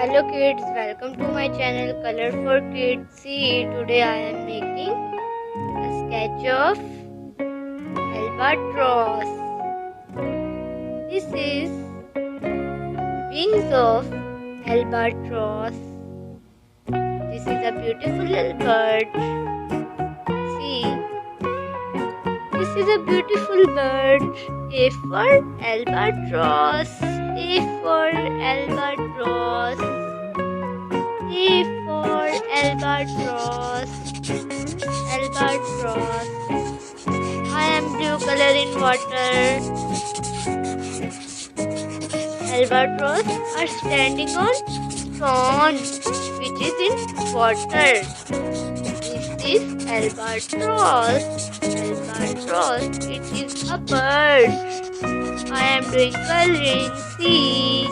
Hello kids, welcome to my channel Color for Kids. See, today I am making a sketch of Albatross. This is wings of Albatross. This is a beautiful bird. See, this is a beautiful bird. A for Albatross. A for Albatross. A for Albatross. Albatross. I am blue color in water. Albatross are standing on stone which is in water. This is Albatross. Albatross, it is a bird. I am doing coloring. See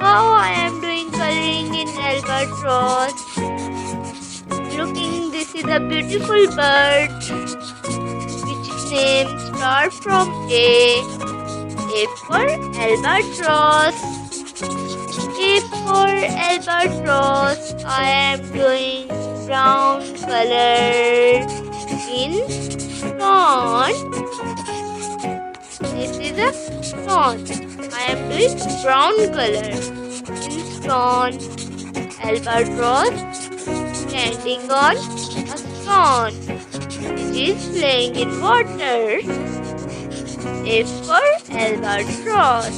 how I am doing coloring in Albatross. Looking, this is a beautiful bird which name start from A. A for Albatross. A for Albatross. I am doing brown color in stone. This is a stone. I am doing brown color in stone. Albatross standing on a stone which is playing in water. A for Albatross.